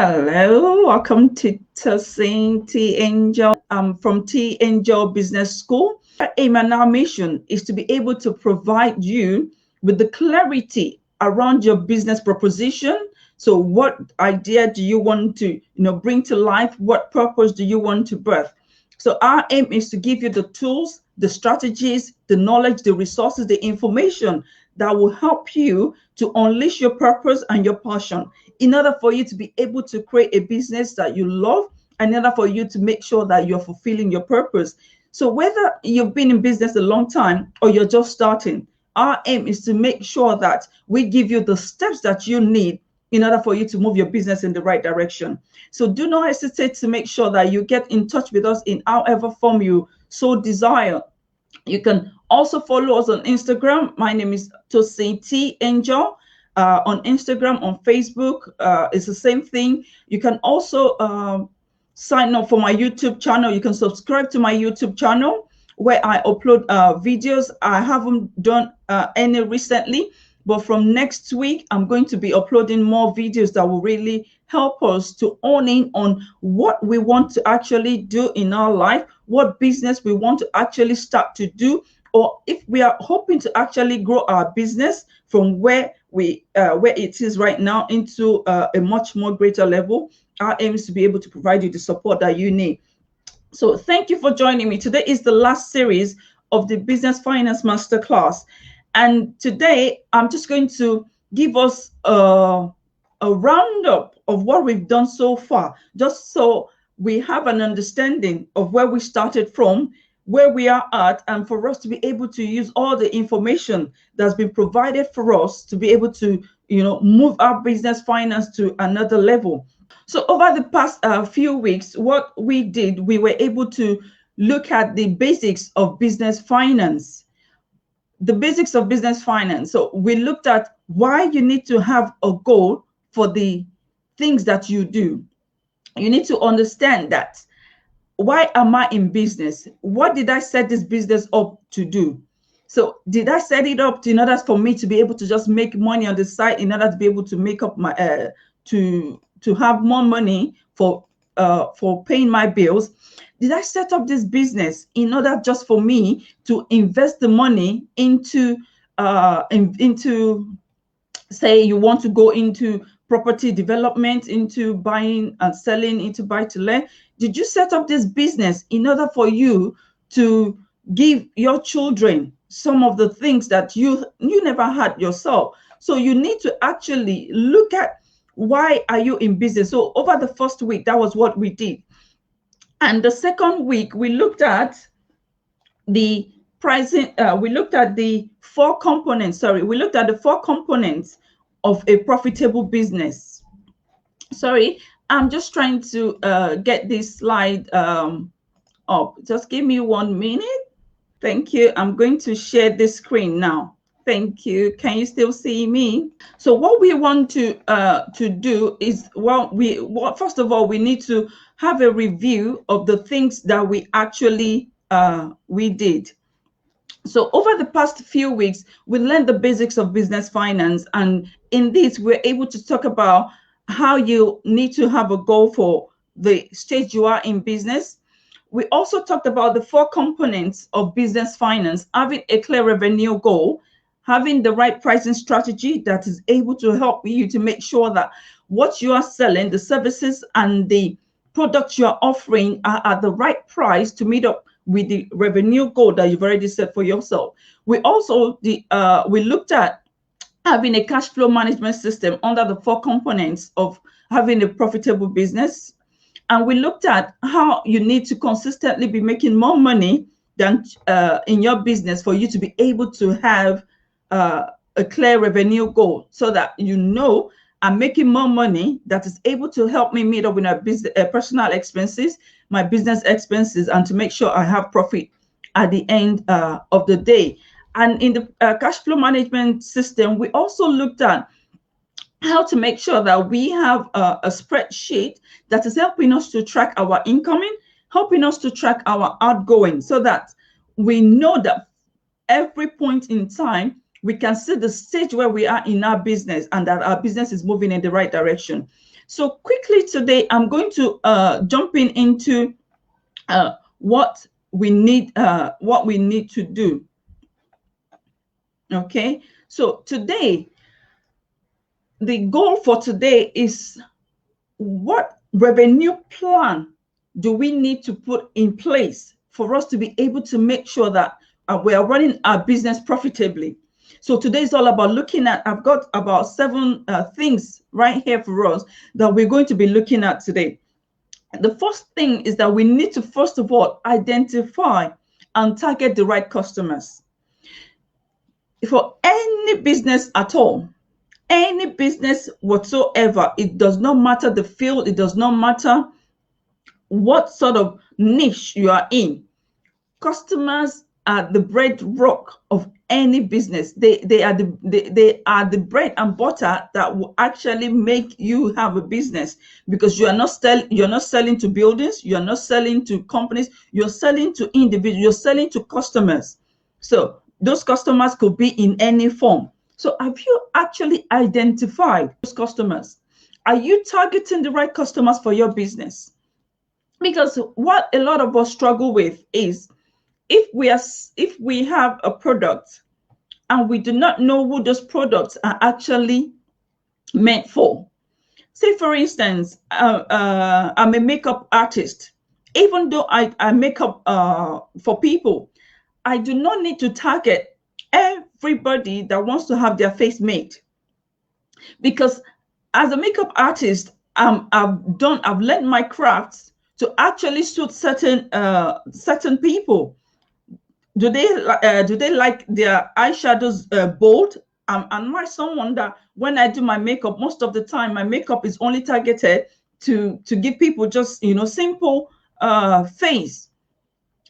Hello, welcome to Tosin T Angel. I'm from T Angel Business School. Our aim and our mission is to be able to provide you with the clarity around your business proposition. So, what idea do you want to, bring to life? What purpose do you want to birth? So, our aim is to give you the tools, the strategies, the knowledge, the resources, the information that will help you to unleash your purpose and your passion in order for you to be able to create a business that you love, and in order for you to make sure that you're fulfilling your purpose. So whether you've been in business a long time or you're just starting, our aim is to make sure that we give you the steps that you need in order for you to move your business in the right direction. So do not hesitate to make sure that you get in touch with us in however form you so desire. You can also follow us on Instagram. My name is Tosin T Angel. On Instagram, on Facebook, it's the same thing. You can also sign up for my YouTube channel. You can subscribe to my YouTube channel where I upload videos. I haven't done any recently, but from next week, I'm going to be uploading more videos that will really help us to hone in on what we want to actually do in our life, what business we want to actually start to do, or if we are hoping to actually grow our business from where it is right now into a much more greater level. Our aim is to be able to provide you the support that you need. So thank you for joining me. Today is the last series of the Business Finance Masterclass. And today I'm just going to give us a roundup of what we've done so far, just so we have an understanding of where we started from, where we are at, and for us to be able to use all the information that's been provided for us to be able to, move our business finance to another level. So over the past few weeks, what we did, we were able to look at the basics of business finance. The basics of business finance. So we looked at why you need to have a goal for the things that you do. You need to understand that. Why am I in business? What did I set this business up to do? So did I set it up in order for me to be able to just make money on the side, in order to be able to make up my to have more money for paying my bills? Did I set up this business in order just for me to invest the money into say you want to go into property development, into buying and selling, into buy to let? Did you set up this business in order for you to give your children some of the things that you never had yourself? So you need to actually look at, why are you in business? So over the first week, that was what we did. And the second week, we looked at the pricing. We looked at the four components. We looked at the four components of a profitable business. Sorry, I'm just trying to get this slide up. Just give me 1 minute. Thank you. I'm going to share this screen now. Thank you. Can you still see me? So what we want to do is, first of all, we need to have a review of the things that we actually we did. So over the past few weeks, we learned the basics of business finance. And in this, we're able to talk about how you need to have a goal for the stage you are in business. We also talked about the four components of business finance: having a clear revenue goal, having the right pricing strategy that is able to help you to make sure that what you are selling, the services and the products you are offering, are at the right price to meet up with the revenue goal that you've already set for yourself. We also we looked at having a cash flow management system under the four components of having a profitable business. And we looked at how you need to consistently be making more money than in your business for you to be able to have a clear revenue goal, so that I'm making more money that is able to help me meet up with my business, personal expenses, my business expenses, and to make sure I have profit at the end of the day. And in the cash flow management system, we also looked at how to make sure that we have a spreadsheet that is helping us to track our incoming, helping us to track our outgoing, so that we know that every point in time we can see the stage where we are in our business and that our business is moving in the right direction. So quickly today, I'm going to jump into what we need to do. Okay, so today, the goal for today is, what revenue plan do we need to put in place for us to be able to make sure that we are running our business profitably? So today is all about looking at, I've got about 7 things right here for us that we're going to be looking at today. The first thing is that we need to, first of all, identify and target the right customers. For any business at all, any business whatsoever, it does not matter the field, it does not matter what sort of niche you are in. Customers are the bedrock of any business. They are the bread and butter that will actually make you have a business, because you're not selling to buildings, you're not selling to companies, you're selling to individuals, you're selling to customers. So those customers could be in any form. So have you actually identified those customers? Are you targeting the right customers for your business? Because what a lot of us struggle with is, if we have a product and we do not know who those products are actually meant for. Say, for instance, I'm a makeup artist. Even though I make up for people, I do not need to target everybody that wants to have their face made, because as a makeup artist, I've learned my crafts to actually suit certain people. Do they like their eyeshadows bold? And my someone that when I do my makeup, most of the time my makeup is only targeted to give people just simple face.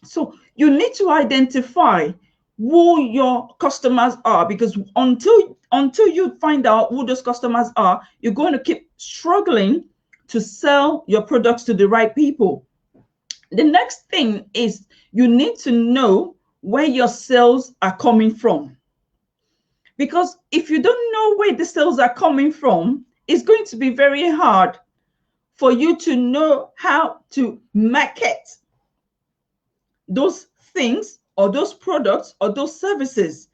So you need to identify who your customers are, because until you find out who those customers are, you're going to keep struggling to sell your products to the right people. The next thing is, you need to know where your sales are coming from. Because if you don't know where the sales are coming from, it's going to be very hard for you to know how to market those things or those products or those services.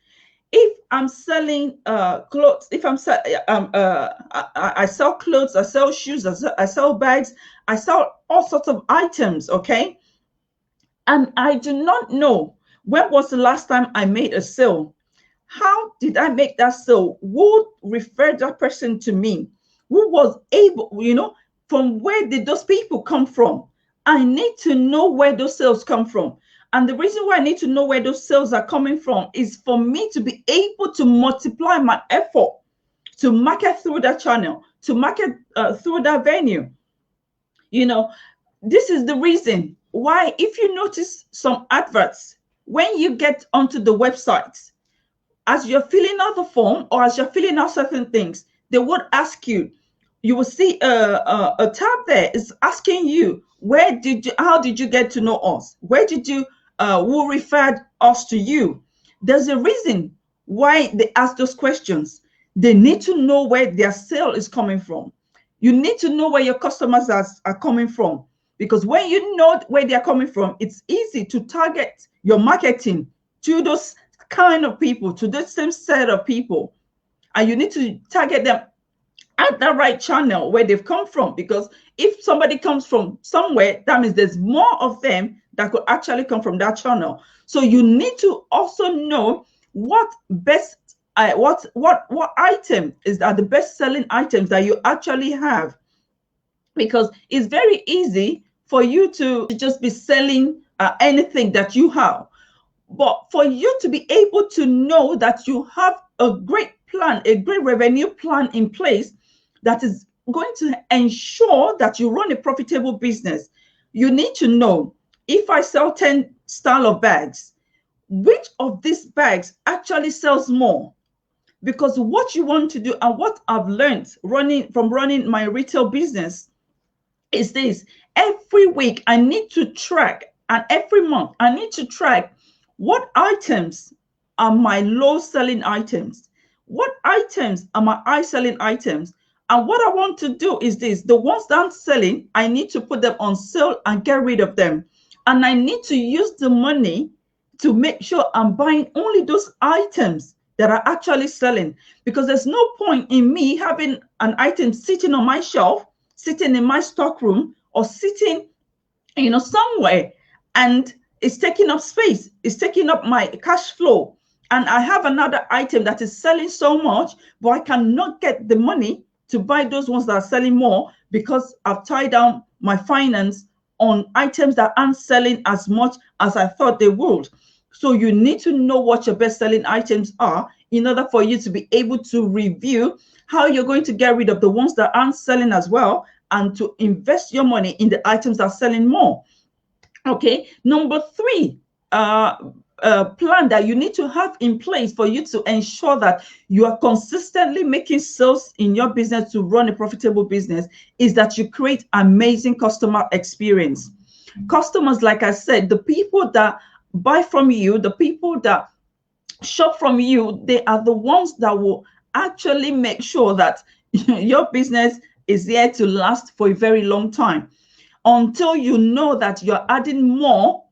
If I'm selling clothes, if I sell clothes, I sell shoes, I sell bags, I sell all sorts of items, okay? And I do not know when was the last time I made a sale. How did I make that sale? Who referred that person to me? Who was able, from where did those people come from? I need to know where those sales come from. And the reason why I need to know where those sales are coming from is for me to be able to multiply my effort to market through that channel, to market through that venue. This is the reason why, if you notice some adverts, when you get onto the website, as you're filling out the form or as you're filling out certain things, they would ask you, you will see a tab there is asking you, how did you get to know us? Where did you, who referred us to you? There's a reason why they ask those questions. They need to know where their sale is coming from. You need to know where your customers are coming from, because when you know where they're coming from, it's easy to target your marketing to those kind of people, to the same set of people. And you need to target them at the right channel where they've come from, because if somebody comes from somewhere, that means there's more of them that could actually come from that channel. So you need to also know what item are the best selling items that you actually have, because it's very easy for you to just be selling anything that you have. But for you to be able to know that you have a great plan, a great revenue plan in place that is going to ensure that you run a profitable business, you need to know, if I sell 10 style of bags, which of these bags actually sells more? Because what you want to do, and what I've learned running my retail business, is this: every week I need to track, and every month I need to track, what items are my low selling items, what items are my high selling items, And what I want to do is this: the ones that I'm selling, I need to put them on sale and get rid of them. And I need to use the money to make sure I'm buying only those items that are actually selling. Because there's no point in me having an item sitting on my shelf, sitting in my stock room, or sitting, somewhere, and it's taking up space, it's taking up my cash flow. And I have another item that is selling so much, but I cannot get the money to buy those ones that are selling more because I've tied down my finance on items that aren't selling as much as I thought they would. So you need to know what your best selling items are in order for you to be able to review how you're going to get rid of the ones that aren't selling as well, and to invest your money in the items that are selling more. Okay, number three, plan that you need to have in place for you to ensure that you are consistently making sales in your business to run a profitable business is that you create amazing customer experience. Customers, like I said, the people that buy from you, the people that shop from you, they are the ones that will actually make sure that your business is there to last for a very long time. Until you know that you're adding more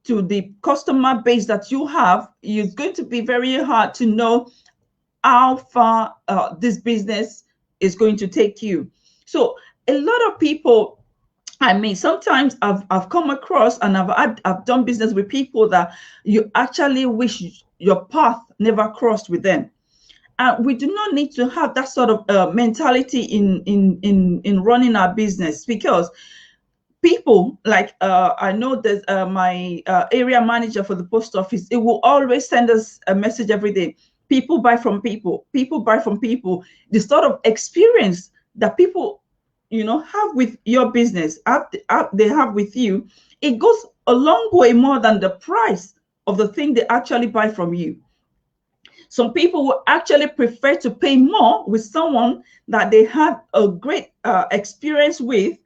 to the customer base that you have, it's going to be very hard to know how far this business is going to take you. So a lot of people, I mean, sometimes I've come across, and I've done business with people that you actually wish your path never crossed with them. We do not need to have that sort of mentality in running our business, because people like I know that my area manager for the post office, it will always send us a message every day: people buy from people, people buy from people. The sort of experience that people have with your business, they have with you, it goes a long way more than the price of the thing they actually buy from you. Some people will actually prefer to pay more with someone that they had a great experience with,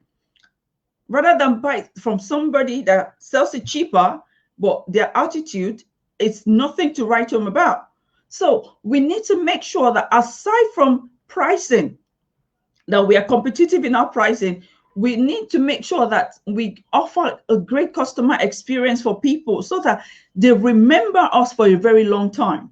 rather than buy from somebody that sells it cheaper, but their attitude is nothing to write home about. So we need to make sure that aside from pricing, that we are competitive in our pricing, we need to make sure that we offer a great customer experience for people so that they remember us for a very long time.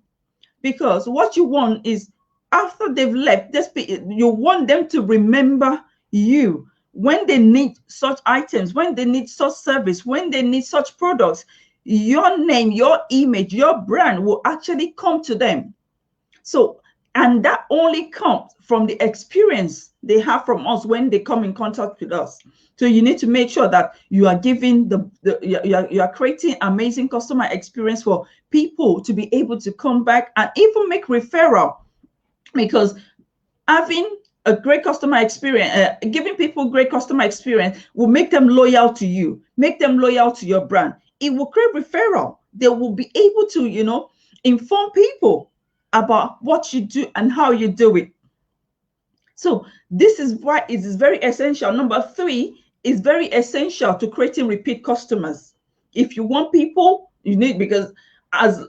Because what you want is, after they've left, you want them to remember you when they need such items, when they need such service, when they need such products. Your name, your image, your brand will actually come to them. So, and that only comes from the experience they have from us when they come in contact with us. So you need to make sure that you are giving you are creating amazing customer experience for people to be able to come back and even make referral. Because having a great customer experience, giving people great customer experience, will make them loyal to you, make them loyal to your brand. It will create referral. They will be able to, inform people about what you do and how you do it. So this is why it is very essential. Number three is very essential to creating repeat customers. If you want people, you need, because as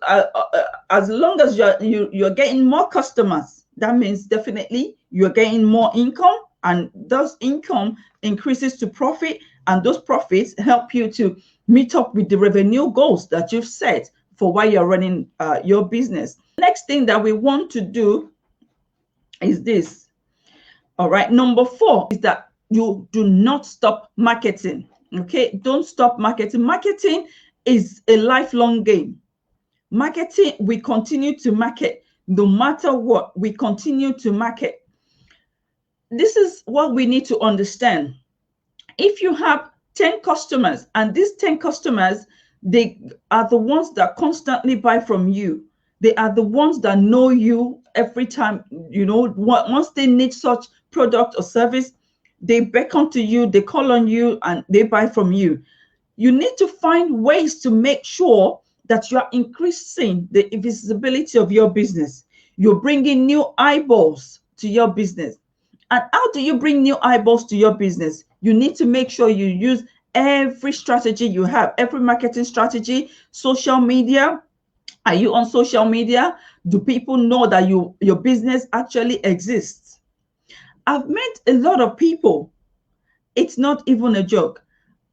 long as you're getting more customers, that means definitely you're getting more income, and those income increases to profit, and those profits help you to meet up with the revenue goals that you've set for why you're running your business. Next thing that we want to do is this. All right, number four is that you do not stop marketing. Okay, don't stop marketing. Marketing is a lifelong game. Marketing, we continue to market. No matter what, we continue to market. This is what we need to understand. If you have 10 customers, and these 10 customers, they are the ones that constantly buy from you. They are the ones that know you every time, once they need such product or service, they beckon to you, they call on you, and they buy from you. You need to find ways to make sure that you are increasing the visibility of your business. You're bringing new eyeballs to your business. And how do you bring new eyeballs to your business? You need to make sure you use every strategy you have, every marketing strategy. Social media. Are you on social media? Do people know that your business actually exists? I've met a lot of people. It's not even a joke.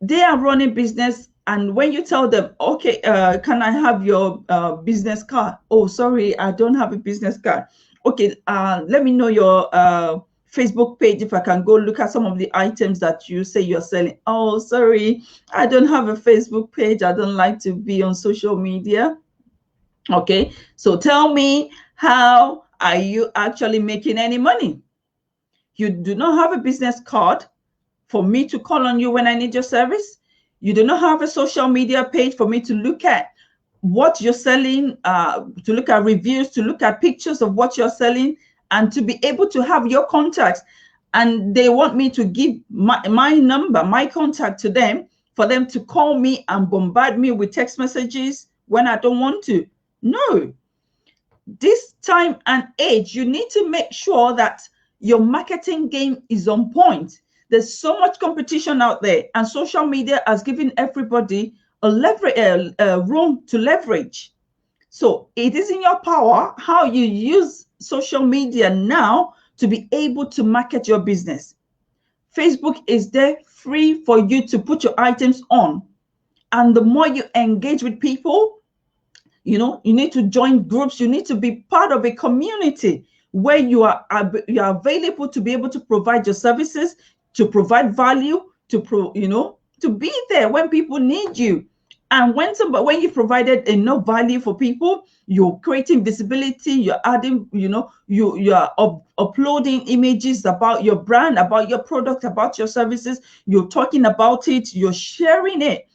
They are running business, and when you tell them, okay, can I have your business card? Oh, sorry, I don't have a business card. Okay, let me know your Facebook page if I can go look at some of the items that you say you're selling. Oh, sorry, I don't have a Facebook page. I don't like to be on social media. Okay, so tell me, how are you actually making any money? You do not have a business card for me to call on you when I need your service. You do not have a social media page for me to look at what you're selling, to look at reviews, to look at pictures of what you're selling, and to be able to have your contacts. And they want me to give my number, my contact to them, for them to call me and bombard me with text messages when I don't want to. No, this time and age, you need to make sure that your marketing game is on point. There's so much competition out there, and social media has given everybody a room to leverage. So it is in your power how you use social media now to be able to market your business. Facebook is there free for you to put your items on. And the more you engage with people, you know, you need to join groups. You need to be part of a community where you are available to be able to provide your services, to provide value, to be there when people need you. And when you provided enough value for people, you're creating visibility, you're adding, you are uploading images about your brand, about your product, about your services, you're talking about it, you're sharing it.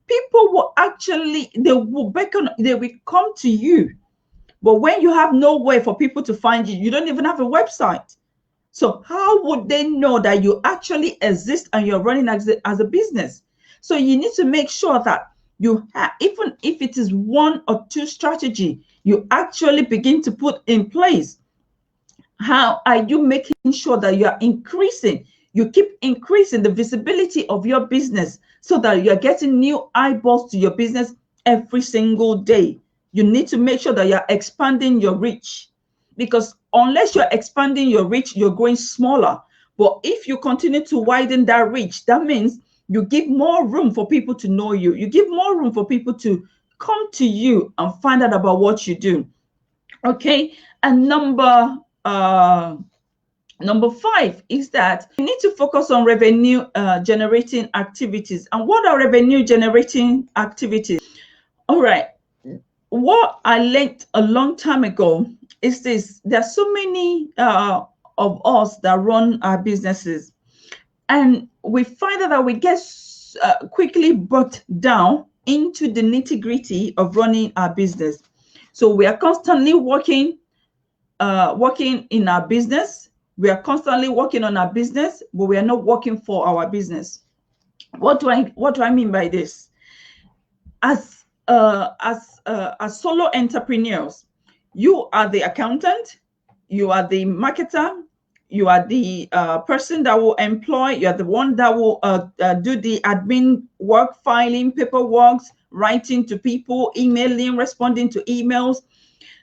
People will actually, they will come to you. But when you have no way for people to find you, you don't even have a website. So how would they know that you actually exist and you're running as a business? So you need to make sure that you have, even if it is one or two strategy, you actually begin to put in place. How are you making sure that you are increasing? You keep increasing the visibility of your business so that you're getting new eyeballs to your business every single day. You need to make sure that you're expanding your reach, because unless you're expanding your reach, you're going smaller. But if you continue to widen that reach, that means you give more room for people to know you. You give more room for people to come to you and find out about what you do. Okay. And number 5 is that you need to focus on revenue generating activities. And what are revenue generating activities? All right. What I learned a long time ago is this: there's so many of us that run our businesses, and we find that we get quickly bogged down into the nitty-gritty of running our business. So we are constantly working in our business. We are constantly working on our business, but we are not working for our business. What do I mean by this? As solo entrepreneurs, you are the accountant, you are the marketer, you are the person that will employ, you are the one that will do the admin work, filing paperwork, writing to people, emailing, responding to emails.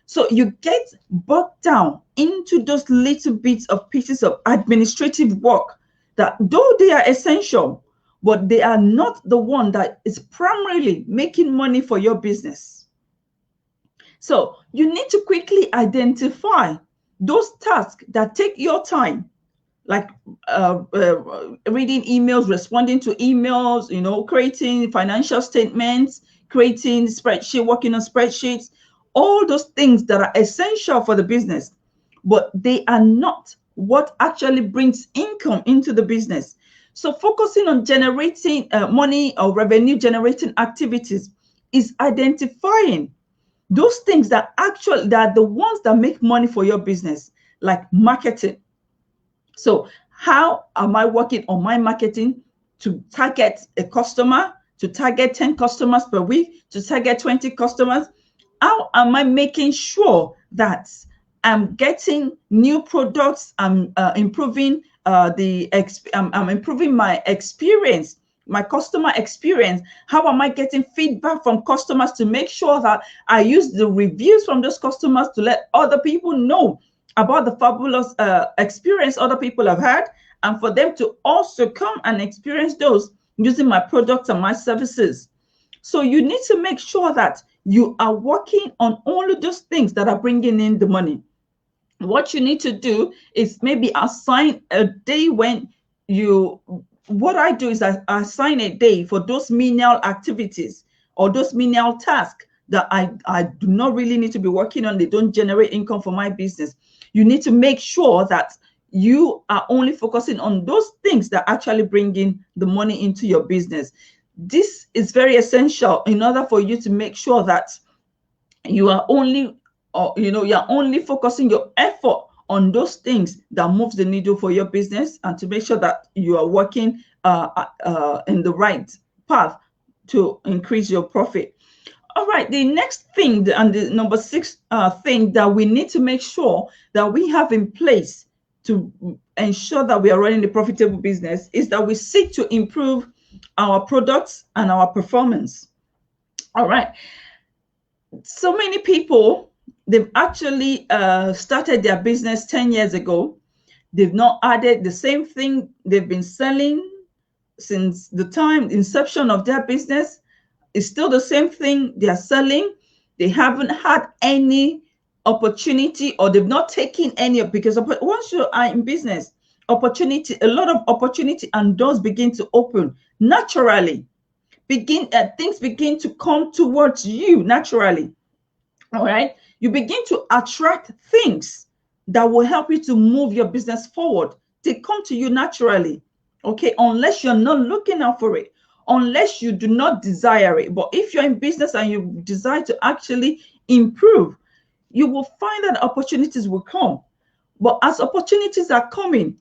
So you get bogged down into those little bits of pieces of administrative work that, though they are essential, but they are not the one that is primarily making money for your business. So you need to quickly identify those tasks that take your time, like reading emails, responding to emails, creating financial statements, creating spreadsheet, working on spreadsheets, all those things that are essential for the business, but they are not what actually brings income into the business. So focusing on generating money or revenue generating activities is identifying those things that are the ones that make money for your business, like marketing. So how am I working on my marketing to target a customer, to target 10 customers per week, to target 20 customers? How am I making sure that I'm getting new products? I'm improving I'm improving my experience, my customer experience. How am I getting feedback from customers to make sure that I use the reviews from those customers to let other people know about the fabulous experience other people have had, and for them to also come and experience those using my products and my services. So you need to make sure that you are working on all of those things that are bringing in the money. What you need to do is maybe assign a day when you, what I do is I assign a day for those menial activities or those menial tasks that I do not really need to be working on. They don't generate income for my business. You need to make sure that you are only focusing on those things that actually bring in the money into your business. This is very essential in order for you to make sure that you are only, or you're only focusing your effort on those things that moves the needle for your business, and to make sure that you are working in the right path to increase your profit. All right, the next thing, and the number 6 thing that we need to make sure that we have in place to ensure that we are running a profitable business is that we seek to improve our products and our performance. All right. So many people, they've actually started their business 10 years ago. They've not added the same thing they've been selling since the time inception of their business. It's still the same thing they are selling. They haven't had any opportunity, or they've not taken any, because once you are in business, opportunity, a lot of opportunity and doors begin to open naturally. Things begin to come towards you naturally. All right, you begin to attract things that will help you to move your business forward. They come to you naturally. Okay, unless you're not looking out for it, unless you do not desire it. But if you're in business and you desire to actually improve, you will find that opportunities will come. But as opportunities are coming,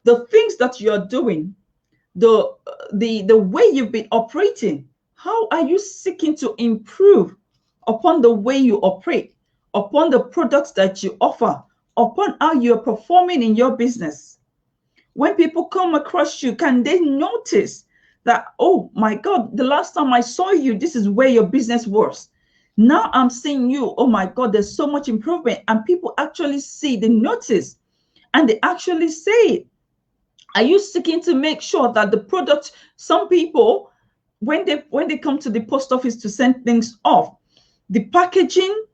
the things that you're doing, the way you've been operating, how are you seeking to improve upon the way you operate, upon the products that you offer, upon how you're performing in your business? When people come across you, can they notice that, oh my God, the last time I saw you, this is where your business was. Now I'm seeing you, oh my God, there's so much improvement. And people actually see, they notice, and they actually say it. Are you seeking to make sure that the product, some people, when they come to the post office to send things off, the packaging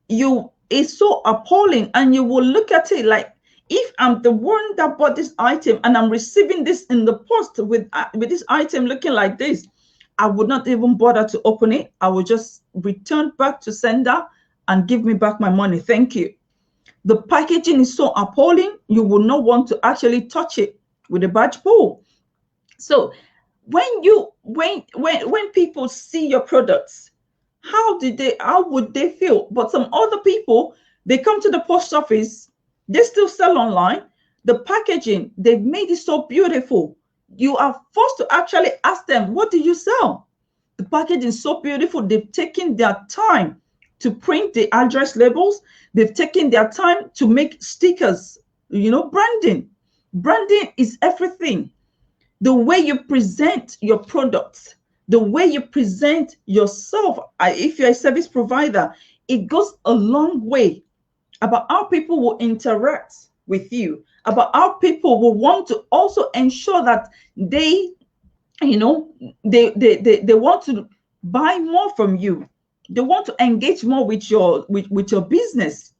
is so appalling, and you will look at it like, if I'm the one that bought this item and I'm receiving this in the post with this item looking like this, I would not even bother to open it. I will just return back to sender and give me back my money. Thank you. The packaging is so appalling, you will not want to actually touch it with a badge pull. So when people see your products, how would they feel? But some other people, they come to the post office, they still sell online. The packaging, they've made it so beautiful. You are forced to actually ask them, what do you sell? The packaging is so beautiful. They've taken their time to print the address labels. They've taken their time to make stickers, branding. Branding is everything. The way you present your products, the way you present yourself, if you're a service provider, it goes a long way about how people will interact with you, about how people will want to also ensure that they want to buy more from you. They want to engage more with your business.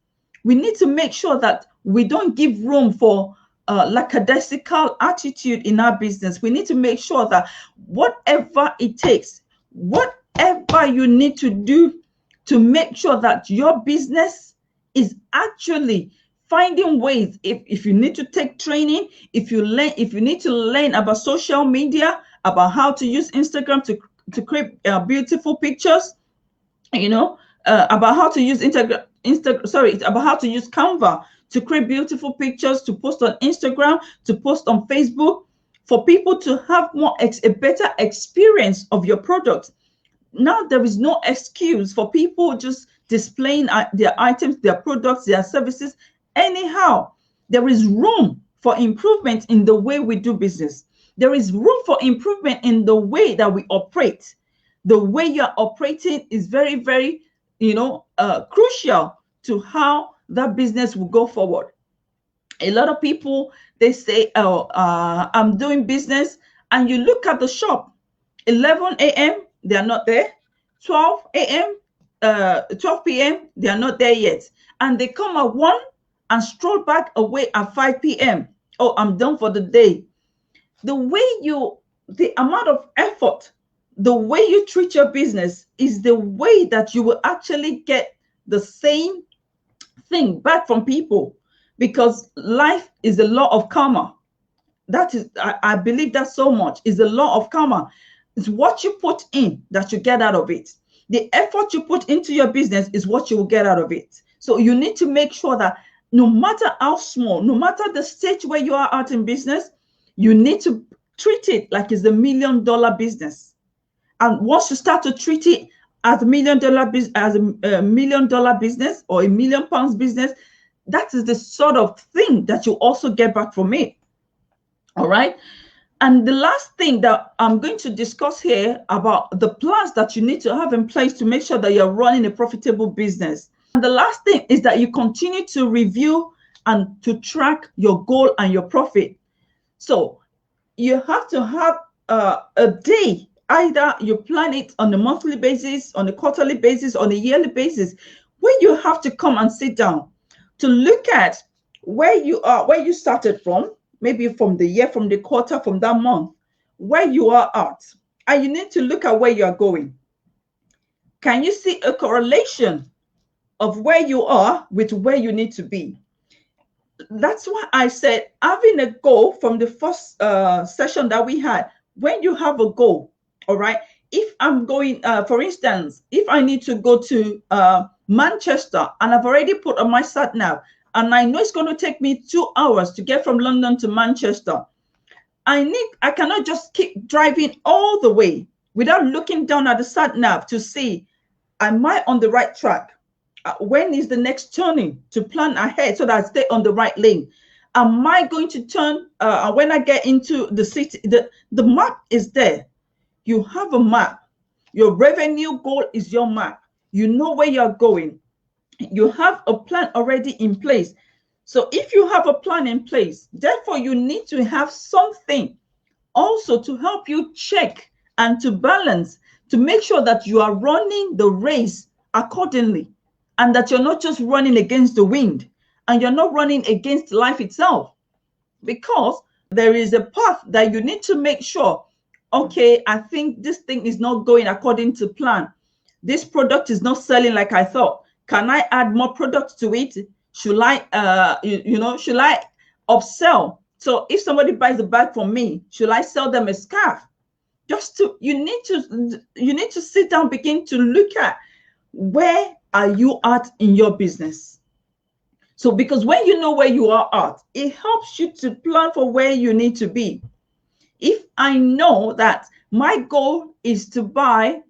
We need to make sure that we don't give room for lackadaisical attitude in our business. We need to make sure that whatever it takes, whatever you need to do to make sure that your business is actually finding ways. If you need to take training, if you need to learn about social media, about how to use Instagram to create beautiful pictures, about how to use about how to use Canva to create beautiful pictures, to post on Instagram, to post on Facebook, for people to have a better experience of your product. Now there is no excuse for people just displaying their items, their products, their services anyhow. There is room for improvement in the way we do business. There is room for improvement in the way that we operate. The way you're operating is very, very, crucial to how that business will go forward. A lot of people, they say, oh, I'm doing business, and you look at the shop, 11 a.m., they are not there. 12 a.m., 12 p.m., they are not there yet. And they come at 1 and stroll back away at 5 p.m. Oh, I'm done for the day. The amount of effort, the way you treat your business is the way that you will actually get the same thing back from people, because life is a law of karma. That is, I believe that so much is the law of karma. It's what you put in that you get out of it. The effort you put into your business is what you will get out of it. So you need to make sure that no matter how small, no matter the stage where you are at in business, you need to treat it like it's $1 million business. And once you start to treat it as $1 million business, as a $1 million business or £1 million business, that is the sort of thing that you also get back from it. All right. And the last thing that I'm going to discuss here about the plans that you need to have in place to make sure that you're running a profitable business. And the last thing is that you continue to review and to track your goal and your profit. So you have to have a day, either you plan it on a monthly basis, on a quarterly basis, on a yearly basis, where you have to come and sit down to look at where you are, where you started from, maybe from the year, from the quarter, from that month, where you are at. And you need to look at where you are going. Can you see a correlation of where you are with where you need to be? That's why I said having a goal from the first session that we had. When you have a goal, all right, if I'm going, for instance, if I need to go to Manchester and I've already put on my sat nav, and I know it's going to take me 2 hours to get from London to Manchester, I cannot just keep driving all the way without looking down at the sat nav to see, am I on the right track? When is the next turning, to plan ahead so that I stay on the right lane? Am I going to turn when I get into the city? The map is there. You have a map. Your revenue goal is your map. You know where you're going. You have a plan already in place. So if you have a plan in place, therefore you need to have something also to help you check and to balance, to make sure that you are running the race accordingly, and that you're not just running against the wind, and you're not running against life itself. Because there is a path that you need to make sure, okay, I think this thing is not going according to plan. This product is not selling like I thought. Can I add more products to it? Should I, should I upsell? So if somebody buys a bag from me, should I sell them a scarf? You need to sit down, begin to look at where are you at in your business. So because when you know where you are at, it helps you to plan for where you need to be. If I know that my goal is to buy,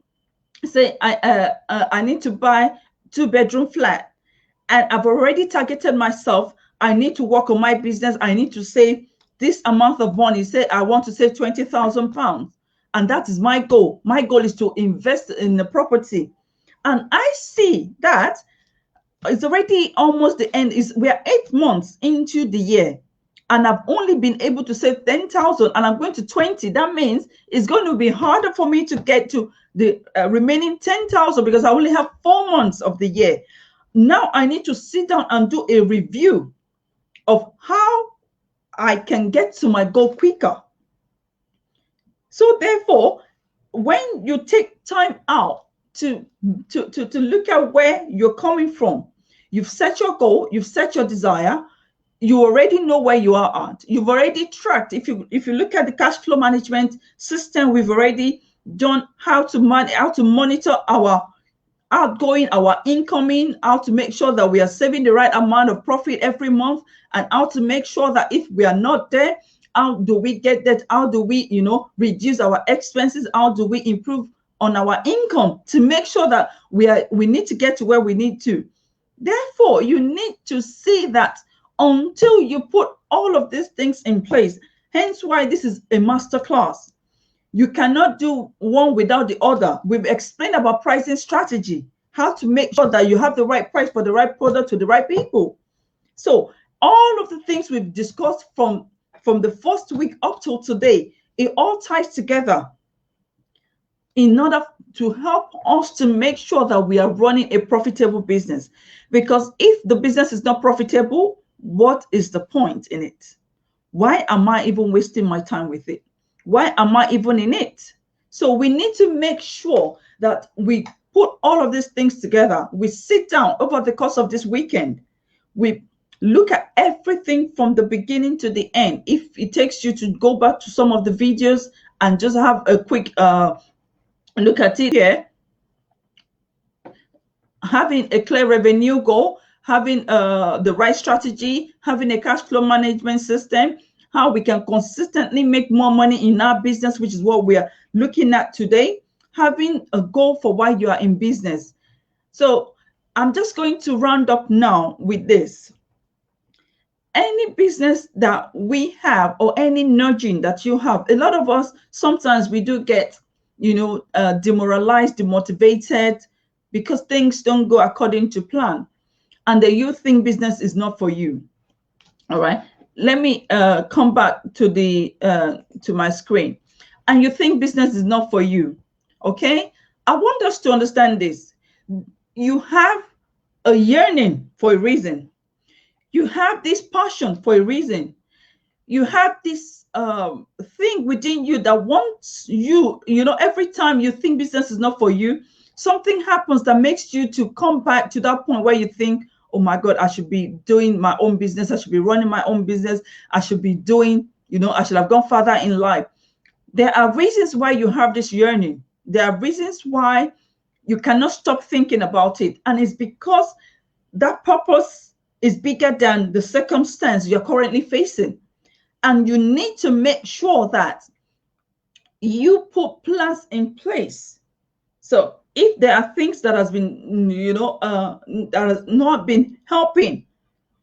say I need to buy 2-bedroom flat, and I've already targeted myself, I need to work on my business, I need to save this amount of money. Say I want to save £20,000, and that is my goal. My goal is to invest in the property, and I see that it's already almost the end. We are 8 months into the year, and I've only been able to save 10,000, and I'm going to 20. That means it's going to be harder for me to get to the remaining 10,000, because I only have 4 months of the year. Now I need to sit down and do a review of how I can get to my goal quicker. So therefore, when you take time out to look at where you're coming from, you've set your goal, you've set your desire, you already know where you are at. You've already tracked. If you look at the cash flow management system, we've already done how to monitor our outgoing, our incoming, how to make sure that we are saving the right amount of profit every month, and how to make sure that if we are not there, how do we get that? How do we, reduce our expenses? How do we improve on our income to make sure that we need to get to where we need to? Therefore, you need to see that until you put all of these things in place. Hence why this is a masterclass. You cannot do one without the other. We've explained about pricing strategy, how to make sure that you have the right price for the right product to the right people. So all of the things we've discussed from the first week up till today, it all ties together in order to help us to make sure that we are running a profitable business. Because if the business is not profitable, what is the point in it? Why am I even wasting my time with it? Why am I even in it? So we need to make sure that we put all of these things together. We sit down over the course of this weekend. We look at everything from the beginning to the end. If it takes you to go back to some of the videos and just have a quick look at it here, having a clear revenue goal, having the right strategy, having a cash flow management system, how we can consistently make more money in our business, which is what we are looking at today, having a goal for why you are in business. So I'm just going to round up now with this. Any business that we have or any nudging that you have, a lot of us, sometimes we do get, demoralized, demotivated because things don't go according to plan. And then you think business is not for you. All right. Let me come back to to my screen. And you think business is not for you. Okay. I want us to understand this. You have a yearning for a reason. You have this passion for a reason. You have this thing within you that wants you, every time you think business is not for you, something happens that makes you to come back to that point where you think, oh my God, I should be doing my own business. I should be running my own business. I should be doing, I should have gone further in life. There are reasons why you have this yearning. There are reasons why you cannot stop thinking about it. And it's because that purpose is bigger than the circumstance you're currently facing. And you need to make sure that you put plans in place. So if there are things that has been, that has not been helping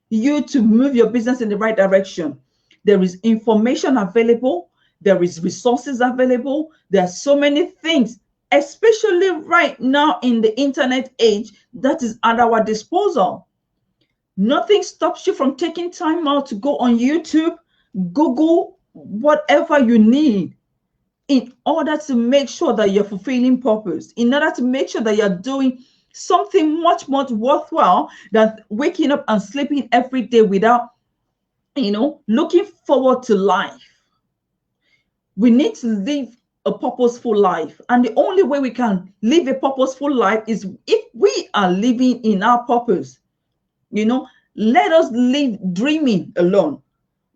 you to move your business in the right direction, there is information available, there is resources available, there are so many things, especially right now in the internet age, that is at our disposal. Nothing stops you from taking time out to go on YouTube, Google, whatever you need, in order to make sure that you're fulfilling purpose, in order to make sure that you're doing something much more worthwhile than waking up and sleeping every day without, looking forward to life. We need to live a purposeful life. And the only way we can live a purposeful life is if we are living in our purpose. Let us leave dreaming alone.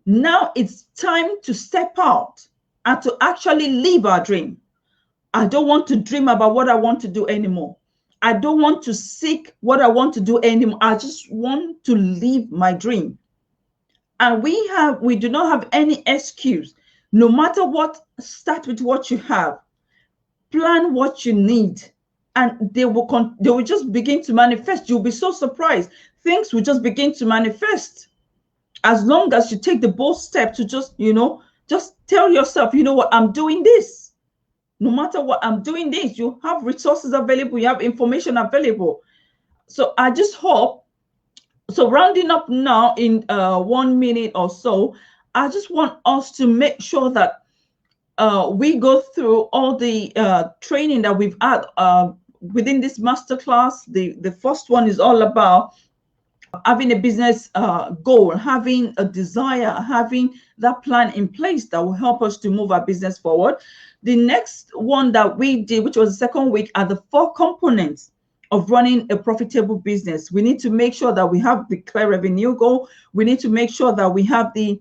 Now it's time to step out and to actually live our dream. I don't want to dream about what I want to do anymore. I don't want to seek what I want to do anymore. I just want to live my dream. And we do not have any excuse. No matter what, start with what you have. Plan what you need. And they will just begin to manifest. You'll be so surprised. Things will just begin to manifest. As long as you take the bold step to just tell yourself, you know what, I'm doing this. No matter what, I'm doing this. You have resources available. You have information available. So I just hope, so rounding up now in 1 minute or so, I just want us to make sure that we go through all the training that we've had within this masterclass. The first one is all about having a business goal, having a desire, having that plan in place that will help us to move our business forward. The next one that we did, which was the second week, are the 4 components of running a profitable business. We need to make sure that we have the clear revenue goal. We need to make sure that we have the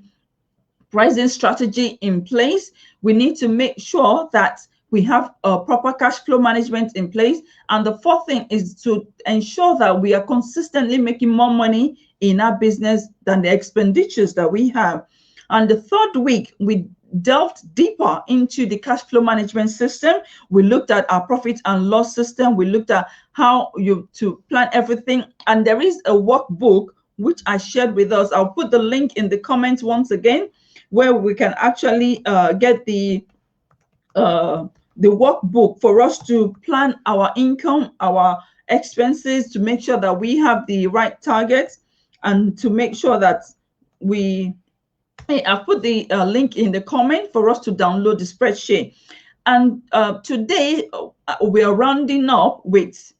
pricing strategy in place. We need to make sure that we have a proper cash flow management in place. And the 4th thing is to ensure that we are consistently making more money in our business than the expenditures that we have. And the 3rd week, we delved deeper into the cash flow management system. We looked at our profit and loss system. We looked at how to plan everything. And there is a workbook which I shared with us. I'll put the link in the comments once again, where we can actually get the workbook for us to plan our income, our expenses, to make sure that we have the right targets, and to make sure that we, hey, I've put the link in the comment for us to download the spreadsheet. And today we are rounding up with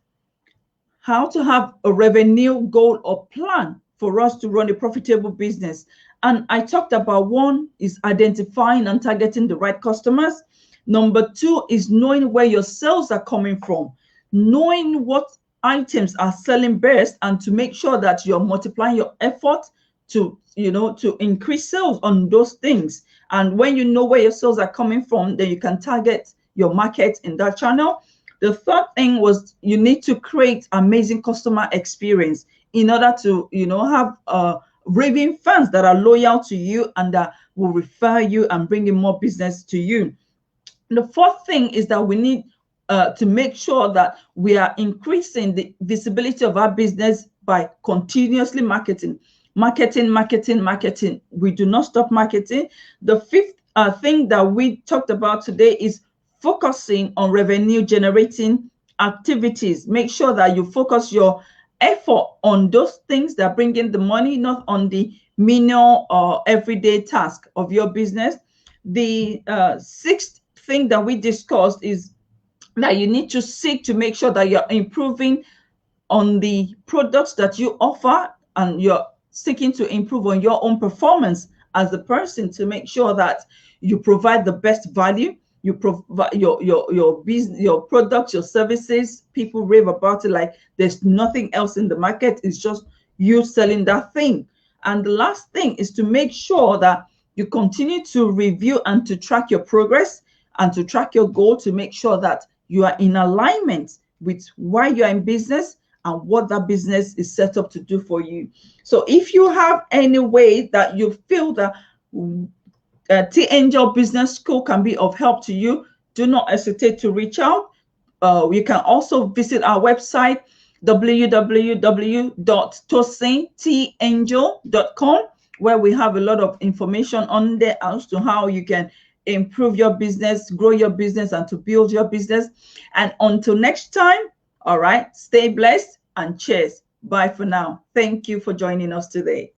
how to have a revenue goal or plan for us to run a profitable business. And I talked about, one is identifying and targeting the right customers. Number two is knowing where your sales are coming from, knowing what items are selling best, and to make sure that you're multiplying your effort to, to increase sales on those things. And when you know where your sales are coming from, then you can target your market in that channel. The third thing was, you need to create amazing customer experience in order to, have raving fans that are loyal to you and that will refer you and bring in more business to you. The fourth thing is that we need to make sure that we are increasing the visibility of our business by continuously marketing. We do not stop marketing. The fifth thing that we talked about today is focusing on revenue generating activities. Make sure that you focus your effort on those things that bring in the money, not on the menial or everyday task of your business. The sixth thing that we discussed is that you need to seek to make sure that you're improving on the products that you offer, and you're seeking to improve on your own performance as a person to make sure that you provide the best value. You provide your business, your products, your services. People rave about it like there's nothing else in the market. It's just you selling that thing. And the last thing is to make sure that you continue to review and to track your progress and to track your goal, to make sure that you are in alignment with why you're in business and what that business is set up to do for you. So if you have any way that you feel that T Angel Business School can be of help to you, do not hesitate to reach out. You can also visit our website, www.tosintangel.com, where we have a lot of information on there as to how you can improve your business, grow your business, and to build your business. And until next time, all right, stay blessed and cheers. Bye for now. Thank you for joining us today.